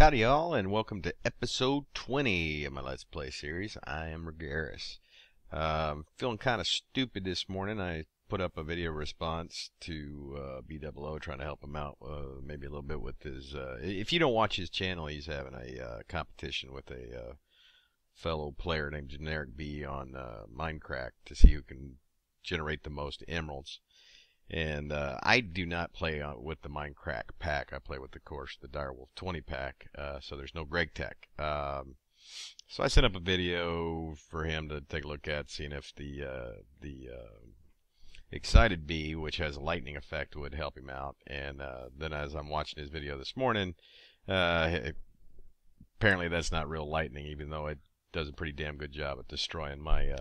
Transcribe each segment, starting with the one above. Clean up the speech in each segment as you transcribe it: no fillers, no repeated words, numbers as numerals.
Howdy y'all, and welcome to episode 20 of my Let's Play series. I am Ragaras. Feeling kind of stupid this morning. I put up a video response to BWO, trying to him out maybe a little bit with his... if you don't watch his channel, he's having a competition with a fellow player named Generic B on Minecraft to see who can generate the most emeralds. And I do not play with the Minecraft pack. I play with, of course, the Direwolf 20 pack, so there's no Greg Tech. So I set up a video for him to take a look at, seeing if the Excited Bee, which has a lightning effect, would help him out. And then as I'm watching his video this morning, apparently that's not real lightning, even though it does a pretty damn good job at destroying my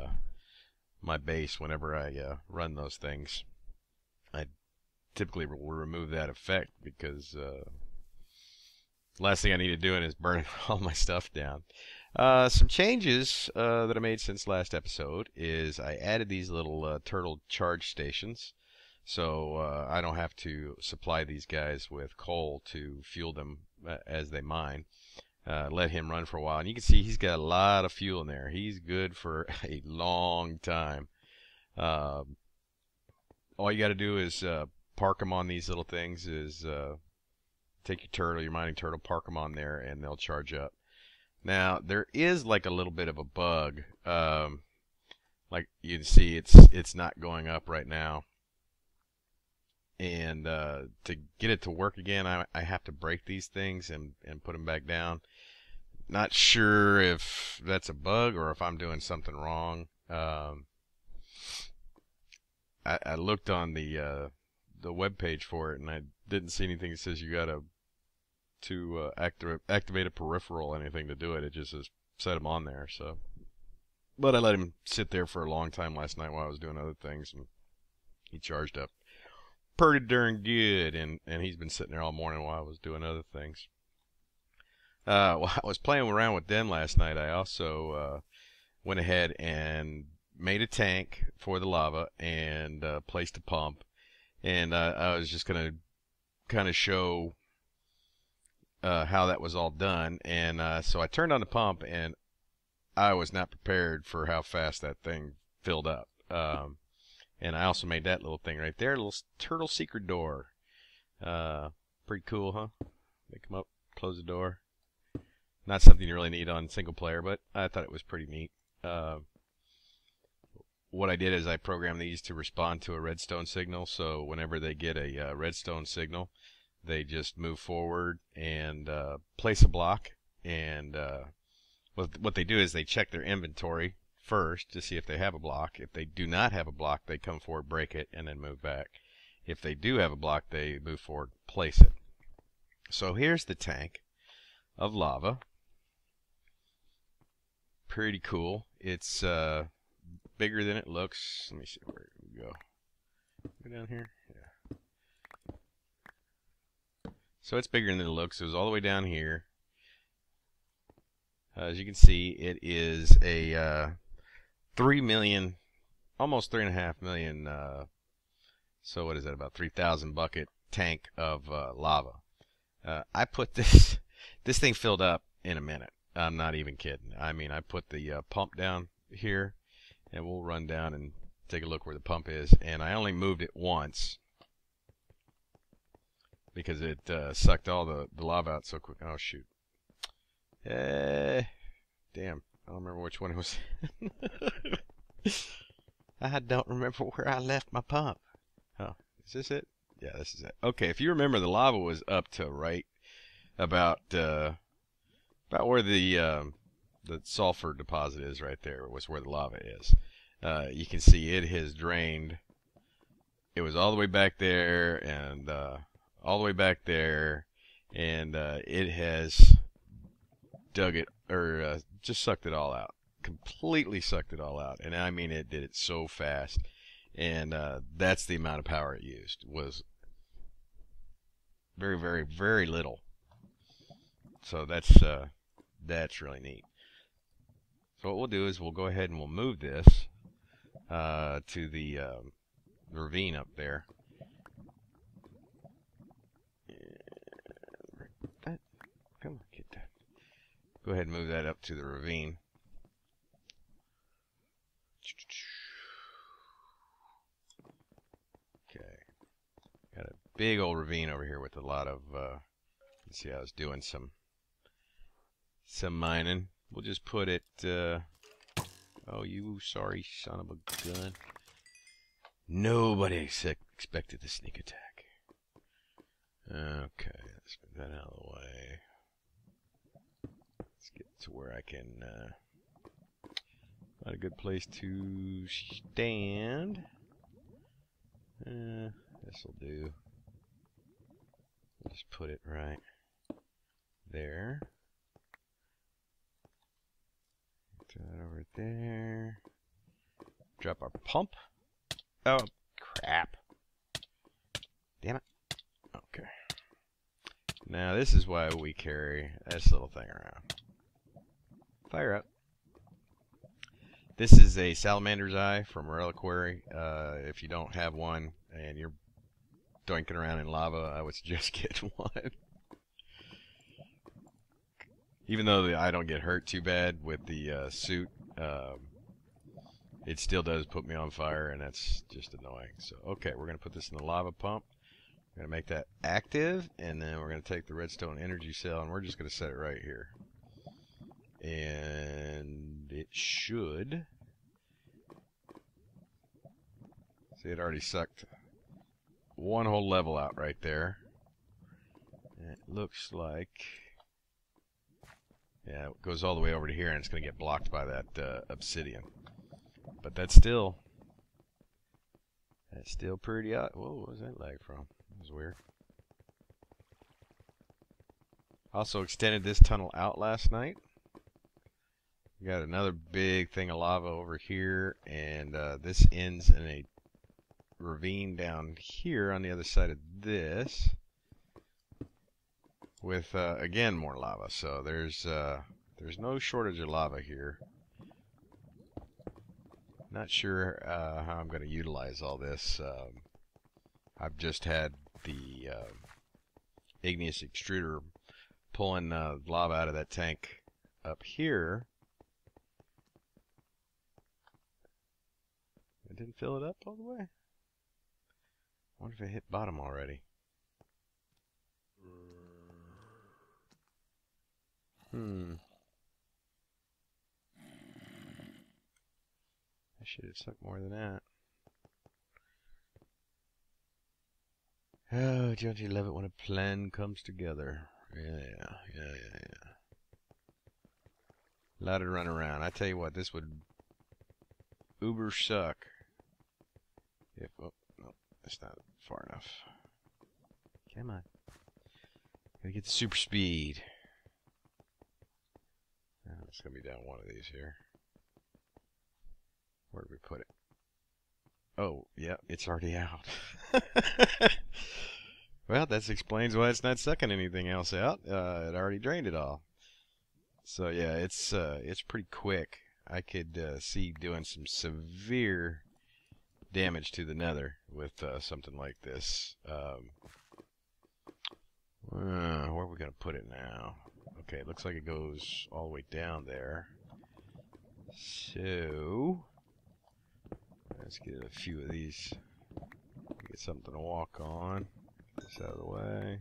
my base whenever I run those things. I typically will remove that effect because last thing I need to do is burn all my stuff down. Some changes that I made since last episode is I added these little turtle charge stations, so I don't have to supply these guys with coal to fuel them as they mine. Let him run for a while, and you can see he's got a lot of fuel in there. He's good for a long time. All you got to do is park them on these little things. Take your turtle, your mining turtle, park them on there, and they'll charge up. Now there is like a little bit of a bug. Like you can see, it's not going up right now. And to get it to work again, I have to break these things and put them back down. Not sure if that's a bug or if I'm doing something wrong. I looked on the web page for it, and I didn't see anything that says you got to activate a peripheral or anything to do it. It just says set them on there. So, but I let him sit there for a long time last night while I was doing other things, and he charged up pretty darn good. And he's been sitting there all morning while I was doing other things. While I was playing around with Den last night, I also went ahead and made a tank for the lava and placed a pump, and I was just gonna kind of show how that was all done. And so I turned on the pump, and I was not prepared for how fast that thing filled up. And I also made that little thing right there, a little turtle secret door. Pretty cool, huh? They come up, close the door. Not something you really need on single player, but I thought it was pretty neat. What I did is I programmed these to respond to a redstone signal, so whenever they get a redstone signal, they just move forward and place a block. And what they do is they check their inventory first to see if they have a block. If they do not have a block, they come forward, break it, and then move back. If they do have a block, they move forward, place it. So here's the tank of lava. Pretty cool. It's bigger than it looks. Let me see, where we go. Go down here. Yeah. So it's bigger than it looks. It was all the way down here. As you can see, it is a 3 million, almost 3.5 million. So what is that? About 3,000 bucket tank of lava. I put this thing filled up in a minute. I'm not even kidding. I mean, I put the pump down here, and we'll run down and take a look where the pump is. And I only moved it once because it sucked all the lava out so quick. Oh, shoot. Damn. I don't remember which one it was. I don't remember where I left my pump. Oh, is this it? Yeah, this is it. Okay, if you remember, the lava was up to right about where the sulfur deposit is. Right there was where the lava is. You can see it has drained. It was all the way back there and all the way back there, and it has dug it, or just sucked it all out. Completely sucked it all out. And I mean, it did it so fast. And that's the amount of power it used. Was very, very, very little. So that's really neat. So what we'll do is we'll go ahead and we'll move this to the ravine up there. Come on, get down. Go ahead and move that up to the ravine. Okay. Got a big old ravine over here with a lot of, let's see, I was doing some mining. We'll just put it, oh, you sorry son of a gun. Nobody expected the sneak attack. Okay, let's get that out of the way. Let's get to where I can find a good place to stand. This'll do. We'll just put it right there. Put that over there. Drop our pump. Oh, crap. Damn it. Okay. Now, this is why we carry this little thing around. Fire up. This is a salamander's eye from Reliquary. If you don't have one and you're doinking around in lava, I would suggest getting one. Even though I don't get hurt too bad with the suit, it still does put me on fire, and that's just annoying. So, okay, we're going to put this in the lava pump. We're going to make that active, and then we're going to take the redstone energy cell, and we're just going to set it right here. And it should... See, it already sucked one whole level out right there. And it looks like... Yeah, it goes all the way over to here, and it's going to get blocked by that obsidian. But that's still pretty out. Whoa, what was that lag from? That was weird. Also extended this tunnel out last night. We got another big thing of lava over here, and this ends in a ravine down here on the other side of this, with again more lava. So there's no shortage of lava here. Not sure how I'm going to utilize all this. I've just had the igneous extruder pulling lava out of that tank up here. It didn't fill it up all the way. I wonder if it hit bottom already. I should have sucked more than that. Oh, don't you love it when a plan comes together? Yeah. A lot to run around. I tell you what, this would uber suck. If, oh, no, that's not far enough. Come on. Gotta get the super speed. Oh, it's gonna be down one of these here. Where did we put it? Oh, yeah, it's already out. Well, that explains why it's not sucking anything else out. It already drained it all. So yeah, it's pretty quick. I could see doing some severe damage to the nether with something like this. Where are we gonna put it now? Okay, it looks like it goes all the way down there. So let's get a few of these. Get something to walk on. Get this out of the way.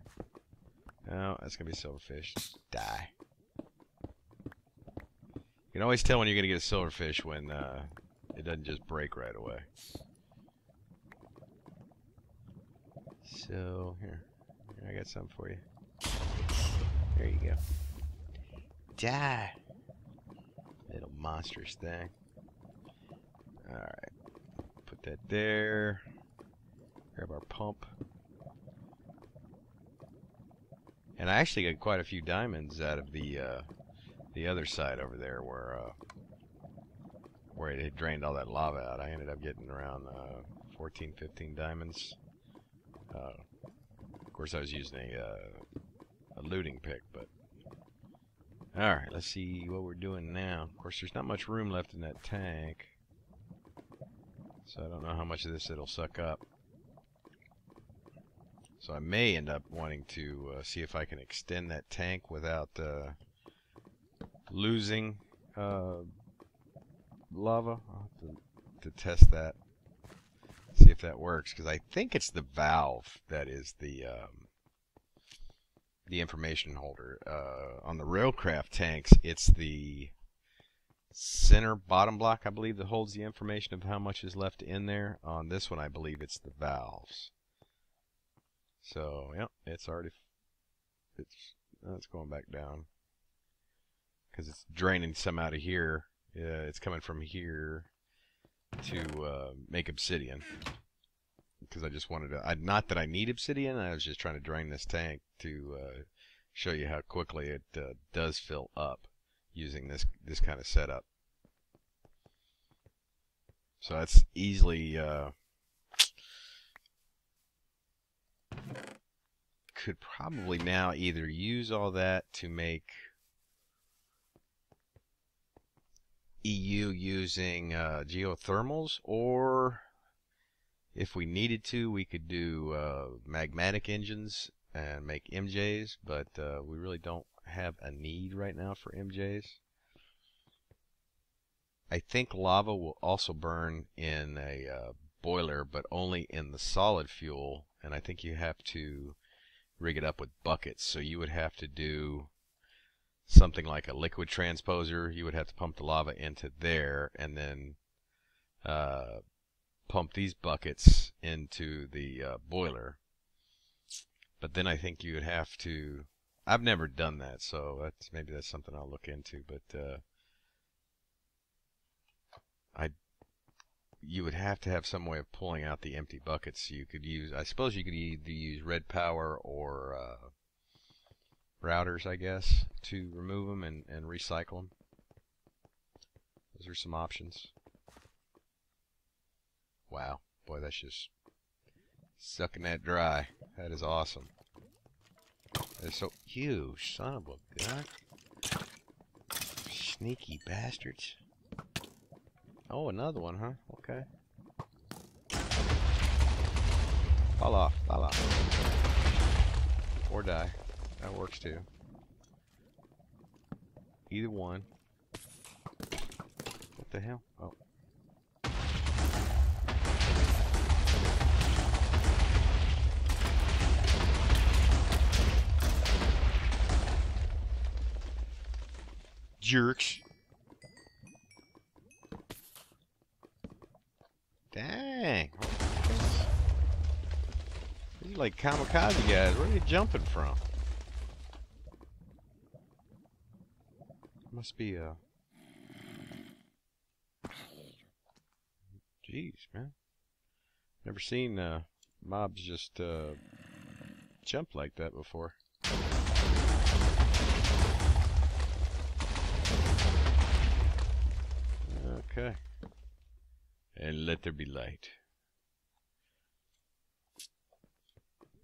No, that's gonna be silverfish. Die. You can always tell when you're gonna get a silverfish when it doesn't just break right away. So here I got something for you. There you go. Die, little monstrous thing. All right. Put that there. Grab our pump. And I actually got quite a few diamonds out of the other side over there where it had drained all that lava out. I ended up getting around 14, 15 diamonds. Of course, I was using a looting pick, but all right. Let's see what we're doing now. Of course, there's not much room left in that tank. So I don't know how much of this it'll suck up. So I may end up wanting to see if I can extend that tank without losing lava. I'll have to test that, see if that works, because I think it's the valve that is the information holder. On the railcraft tanks, it's the center bottom block, I believe, that holds the information of how much is left in there. On this one, I believe it's the valves. So, yep, it's going back down because it's draining some out of here. It's coming from here to make obsidian, because I just wanted to, not that I need obsidian, I was just trying to drain this tank to show you how quickly it does fill up using this kind of setup. So that's easily could probably now either use all that to make EU using geothermals, or if we needed to, we could do magmatic engines and make MJs, but we really don't have a need right now for MJs. I think lava will also burn in a boiler, but only in the solid fuel, and I think you have to rig it up with buckets. So you would have to do something like a liquid transposer. You would have to pump the lava into there and then pump these buckets into the boiler. But then I think you would have to, I've never done that, so maybe that's something I'll look into, but you would have to have some way of pulling out the empty buckets. You could use, I suppose you could either use red power or routers, I guess, to remove them and recycle them. Those are some options. Wow, boy, that's just sucking that dry. That is awesome. That is so huge, son of a gun. Sneaky bastards. Oh, another one, huh? Okay. Fall off, fall off. Or die. That works too. Either one. What the hell? Oh. Jerks. Dang. These are like kamikaze guys. Where are they jumping from? Must be a... Jeez, man. Never seen mobs just jump like that before. Okay. And let there be light.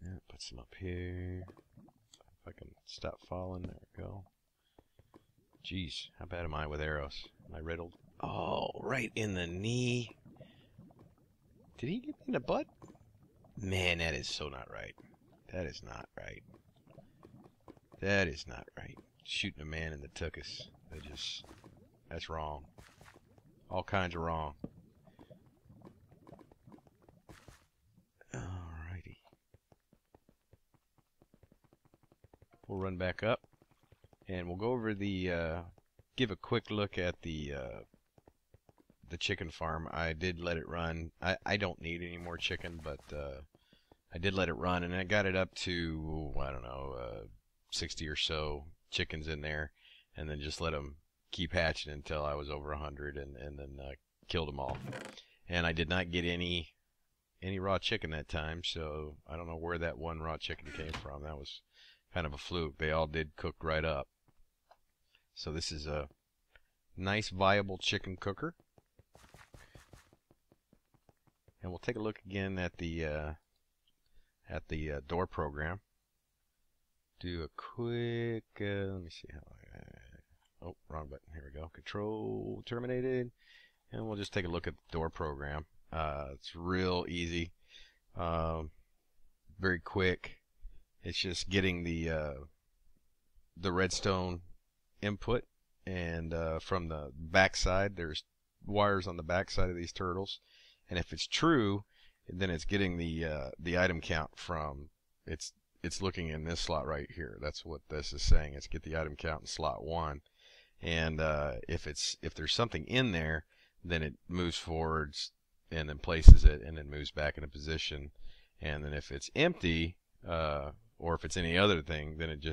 Yeah, put some up here. If I can stop falling, there we go. Jeez, how bad am I with arrows? Am I riddled? Oh, right in the knee. Did he get me in the butt? Man, that is so not right. That is not right. That is not right. Shooting a man in the tuchus. That's wrong. All kinds of wrong. Alrighty. We'll run back up and we'll go over the give a quick look at the chicken farm. I did let it run. I don't need any more chicken, but I did let it run, and I got it up to, I don't know, 60 or so chickens in there, and then just let them keep hatching until I was over 100, and then killed them all. And I did not get any raw chicken that time, so I don't know where that one raw chicken came from. That was kind of a fluke. They all did cook right up. So this is a nice viable chicken cooker. And we'll take a look again at the door program. Do a quick, let me see how oh, wrong button. Here we go. Control terminated. And we'll just take a look at the door program. It's real easy. Very quick. It's just getting the redstone input and from the backside, there's wires on the backside of ththese turtles. And if it's true, then it's getting the item count from it's looking in this slot right here. That's what this is saying. It's get the item count in slot 1. And if there's something in there, then it moves forwards and then places it and then moves back into position. And then if it's empty, or if it's any other thing, then it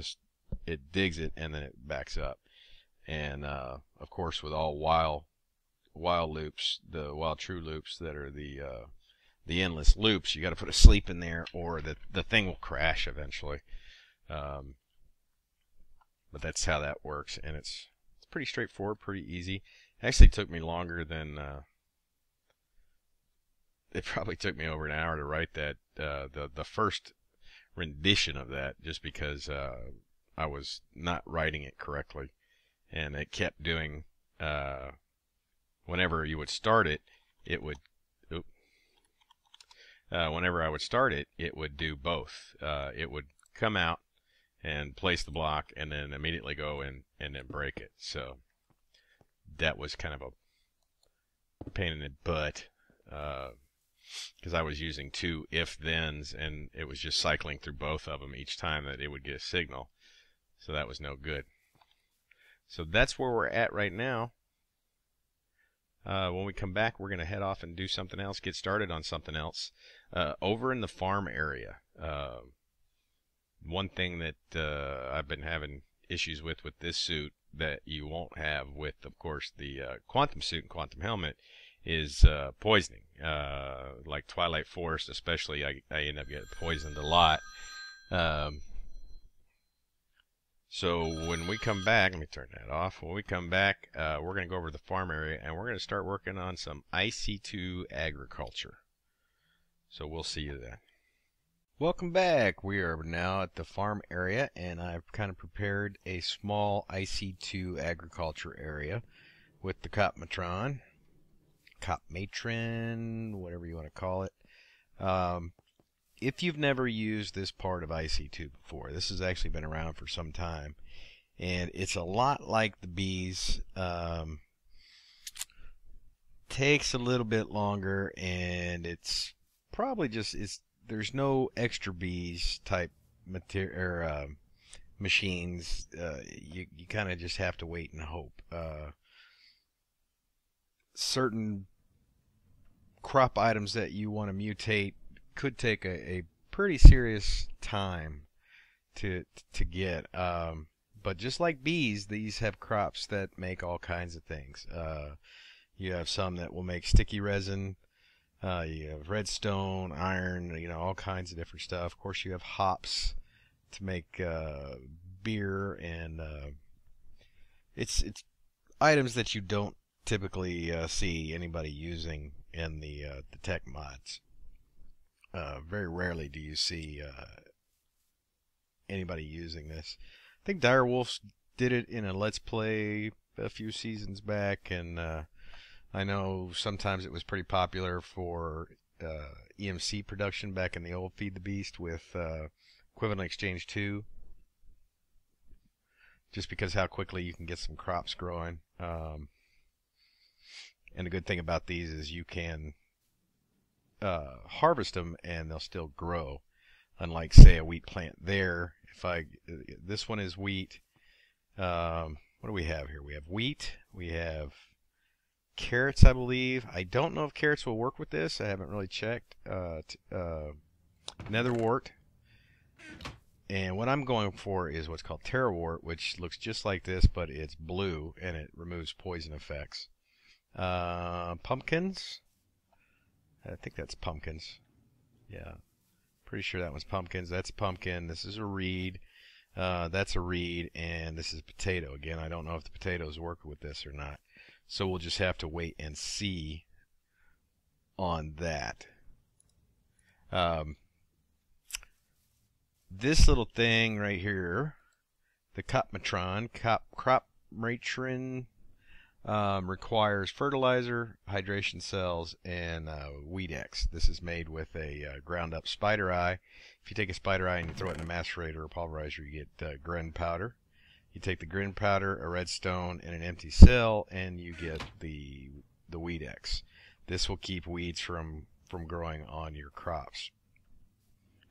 digs it and then it backs up. And of course, with all while loops, the while true loops that are the endless loops, you got to put a sleep in there, or the thing will crash eventually. But that's how that works, and it's pretty straightforward, pretty easy. It actually took me longer than it probably took me over an hour to write that, the first rendition of that, just because I was not writing it correctly, and it kept doing whenever you would start it, it would whenever I would start it, it would do both. It would come out and place the block and then immediately go in and then break it. So that was kind of a pain in the butt, because I was using 2 if-thens, and it was just cycling through both of them each time that it would get a signal. So that was no good. So that's where we're at right now. When we come back, we're going to head off and do something else, get started on something else. Over in the farm area, one thing that I've been having issues with this suit that you won't have with, of course, the quantum suit and quantum helmet is poisoning. Like Twilight Forest especially, I end up getting poisoned a lot. So when we come back, let me turn that off. When we come back, we're going to go over to the farm area, and we're going to start working on some IC2 agriculture. So we'll see you then. Welcome back. We are now at the farm area, and I've kind of prepared a small IC2 agriculture area with the Copmatron, whatever you want to call it. If you've never used this part of IC2 before, this has actually been around for some time, and it's a lot like the bees. Takes a little bit longer, and it's probably just there's no extra bees type material or machines. You kind of just have to wait and hope. Certain crop items that you want to mutate could take a pretty serious time to get. But just like bees, these have crops that make all kinds of things. You have some that will make sticky resin. You have redstone, iron, all kinds of different stuff. Of course, you have hops to make beer, and it's items that you don't typically see anybody using in the tech mods. Very rarely do you see anybody using this. I think Direwolves did it in a Let's Play a few seasons back, and I know sometimes it was pretty popular for EMC production back in the old Feed the Beast with Equivalent Exchange 2, just because how quickly you can get some crops growing. And the good thing about these is you can harvest them and they'll still grow, unlike, say, a wheat plant there. This one is wheat. What do we have here? We have wheat. We have carrots, I believe. I don't know if carrots will work with this. I haven't really checked. Netherwort. And what I'm going for is what's called Terrawort, which looks just like this, but it's blue and it removes poison effects. Pumpkins. I think that's pumpkins. Yeah. Pretty sure that one's pumpkins. That's pumpkin. This is a reed. That's a reed. And this is potato. Again, I don't know if the potatoes work with this or not. So we'll just have to wait and see on that. This little thing right here, the Copmatron, crop matron, requires fertilizer, hydration cells, and Weedex. This is made with a ground up spider eye. If you take a spider eye and you throw it in a macerator or pulverizer, you get Gren powder. You take the green powder, a redstone, and an empty cell, and you get the Weed X. This will keep weeds from growing on your crops.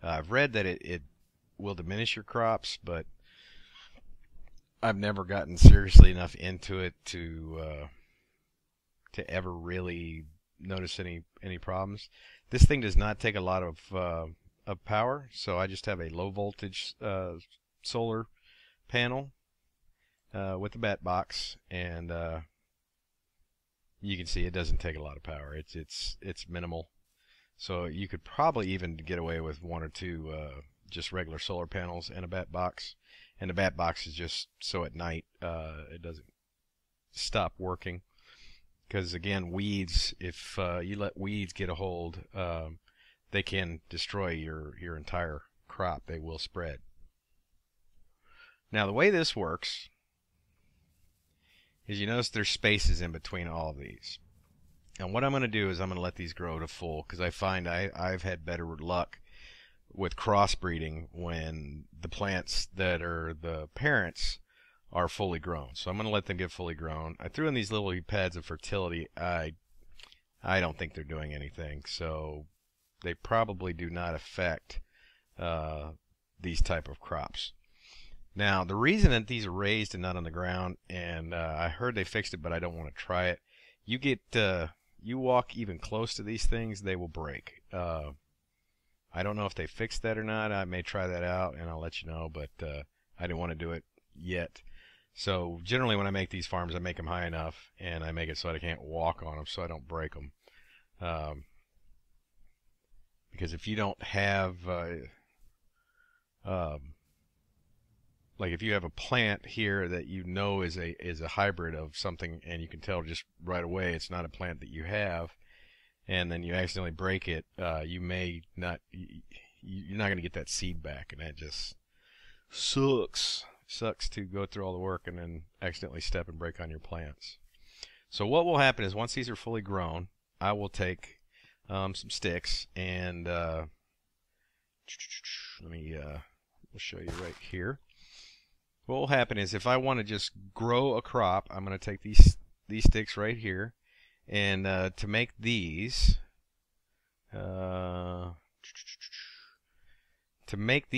I've read that it will diminish your crops, but I've never gotten seriously enough into it to ever really notice any problems. This thing does not take a lot of power, so I just have a low voltage solar panel with a bat box, and you can see it doesn't take a lot of power. It's minimal. So you could probably even get away with one or two just regular solar panels and a bat box. And the bat box is just so at night it doesn't stop working. Because again, weeds, if you let weeds get a hold, they can destroy your entire crop. They will spread. Now the way this works is, you notice there's spaces in between all of these. And what I'm going to do is I'm going to let these grow to full, because I find I've had better luck with crossbreeding when the plants that are the parents are fully grown. So I'm going to let them get fully grown. I threw in these little pads of fertility. I don't think they're doing anything, so they probably do not affect these type of crops. Now, the reason that these are raised and not on the ground, and I heard they fixed it, but I don't want to try it. You walk even close to these things, they will break. I don't know if they fixed that or not. I may try that out, and I'll let you know, but I didn't want to do it yet. So generally when I make these farms, I make them high enough, and I make it so that I can't walk on them so I don't break them. Because if you don't have... like if you have a plant here that you know is a hybrid of something, and you can tell just right away it's not a plant that you have, and then you accidentally break it, you're not going to get that seed back, and that just sucks to go through all the work and then accidentally step and break on your plants. So what will happen is, once these are fully grown, I will take some sticks, and we'll show you right here. What will happen is, if I want to just grow a crop, I'm going to take these sticks right here, and to make these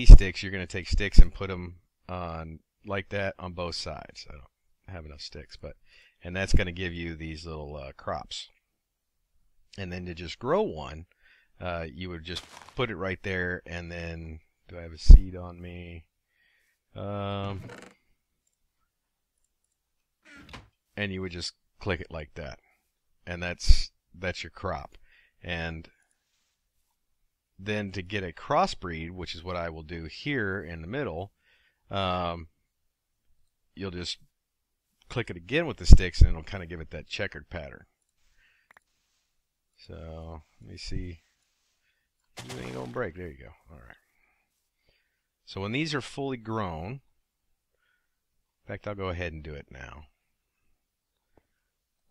sticks, you're going to take sticks and put them on like that on both sides. I don't have enough sticks, and that's going to give you these little crops. And then to just grow one, you would just put it right there, and then, do I have a seed on me? And you would just click it like that, and that's your crop. And then to get a crossbreed, which is what I will do here in the middle, you'll just click it again with the sticks, and it'll kind of give it that checkered pattern. So let me see. You ain't gonna break. There you go. All right. So when these are fully grown, in fact, I'll go ahead and do it now.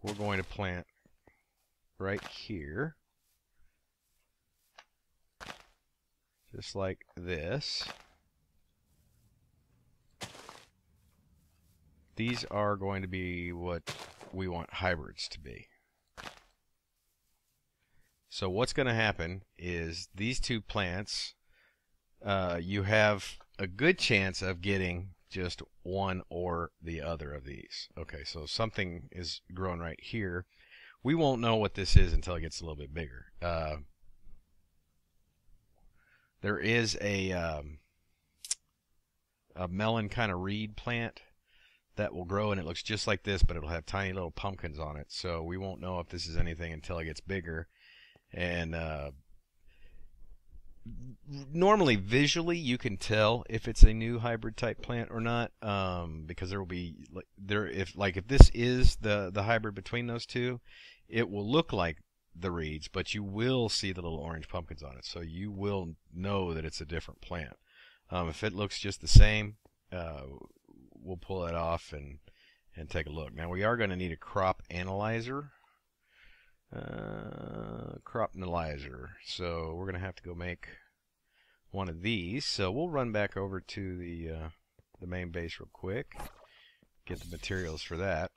We're going to plant right here, just like this. These are going to be what we want hybrids to be. So what's going to happen is, these two plants, you have a good chance of getting just one or the other of these. Okay, so something is growing right here. We won't know what this is until it gets a little bit bigger. There is a melon kind of reed plant that will grow, and it looks just like this, but it'll have tiny little pumpkins on it. So we won't know if this is anything until it gets bigger. And normally, visually, you can tell if it's a new hybrid type plant or not, because there will be if this is the hybrid between those two, it will look like the reeds, but you will see the little orange pumpkins on it, so you will know that it's a different plant. If it looks just the same, we'll pull that off and take a look. Now we are going to need a crop analyzer. So we're going to have to go make one of these. So we'll run back over to the main base real quick. get the materials for that.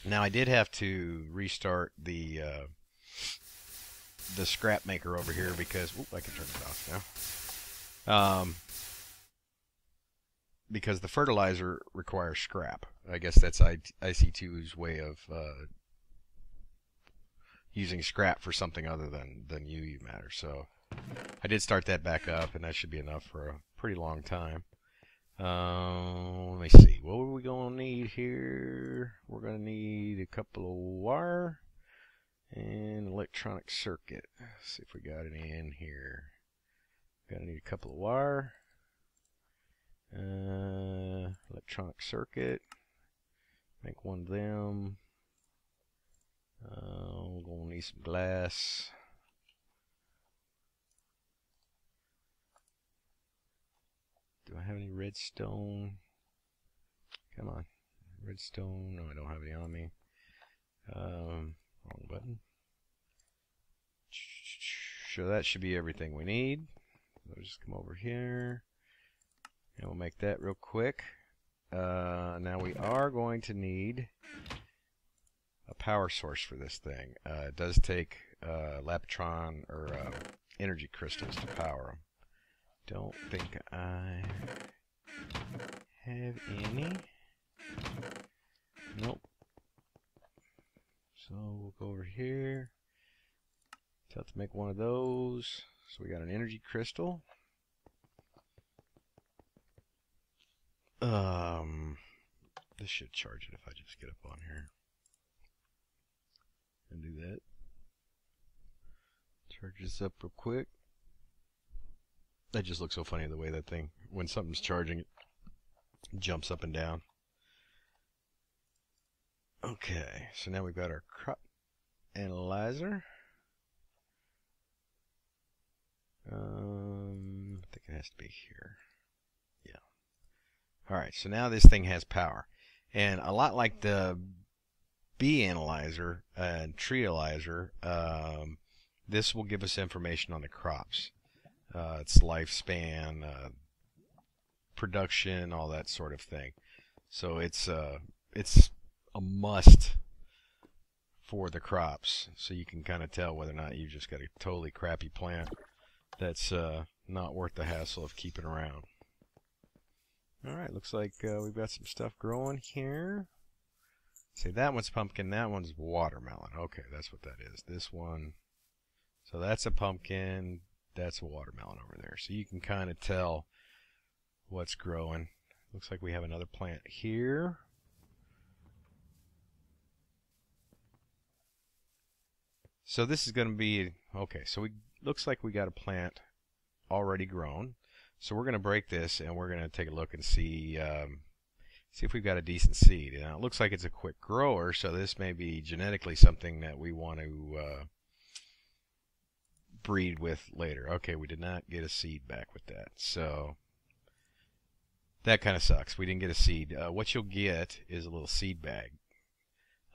Now I did have to restart the scrap maker over here because I can turn it off now. Because the fertilizer requires scrap. I guess that's IC2's way of using scrap for something other than UU matter. So I did start that back up, and that should be enough for a pretty long time. Let me see. What are we going to need here? We're going to need a couple of wire and electronic circuit. Let's see if we got any in here. Going to need a couple of wire. Electronic circuit. Make one of them. We're going to need some glass. Do I have any redstone? Come on. Redstone. No, I don't have any on me. Wrong button. So that should be everything we need. We'll just come over here. And we'll make that real quick. Now we are going to need a power source for this thing. It does take Laptron or energy crystals to power them. Don't think I have any. Nope. So we'll go over here. Tell it to make one of those. So we got an energy crystal. This should charge it if I just get up on here and do that. Charge this up real quick. That just looks so funny the way that thing, when something's charging, it jumps up and down. Okay, so now we've got our crop analyzer. I think it has to be here. Yeah. Alright, so now this thing has power. And a lot like the bee analyzer and tree analyzer, this will give us information on the crops. Its lifespan, production, all that sort of thing. So it's a must for the crops. So you can kind of tell whether or not you just got a totally crappy plant that's not worth the hassle of keeping around. Alright, looks like we've got some stuff growing here. See, that one's pumpkin, that one's watermelon. Okay, that's what that is. This one, so that's a pumpkin, that's a watermelon over there. So you can kind of tell what's growing. Looks like we have another plant here. So this is going to be, okay, so looks like we got a plant already grown. So we're going to break this and we're going to take a look and see if we've got a decent seed. Now it looks like it's a quick grower, so this may be genetically something that we want to breed with later. Okay, we did not get a seed back with that, so that kind of sucks. We didn't get a seed. What you'll get is a little seed bag.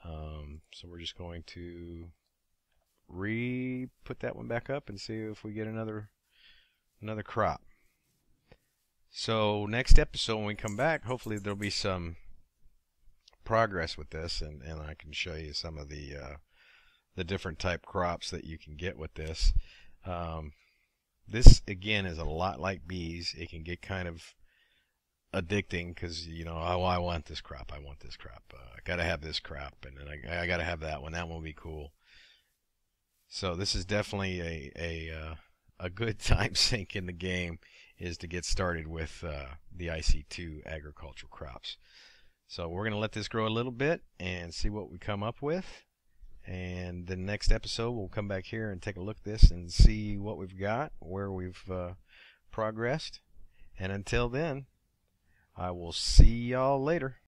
So we're just going to put that one back up and see if we get another crop. So next episode when we come back, hopefully there'll be some progress with this, and I can show you some of the different type crops that you can get with this. This again is a lot like bees. It can get kind of addicting because, you know, oh, I want this crop, I want this crop, I gotta have this crop, and then I gotta have that one will be cool. So this is definitely a good time sink in the game, is to get started with the IC2 agricultural crops. So we're going to let this grow a little bit and see what we come up with. And the next episode we'll come back here and take a look at this and see what we've got, where we've progressed. And until then, I will see y'all later.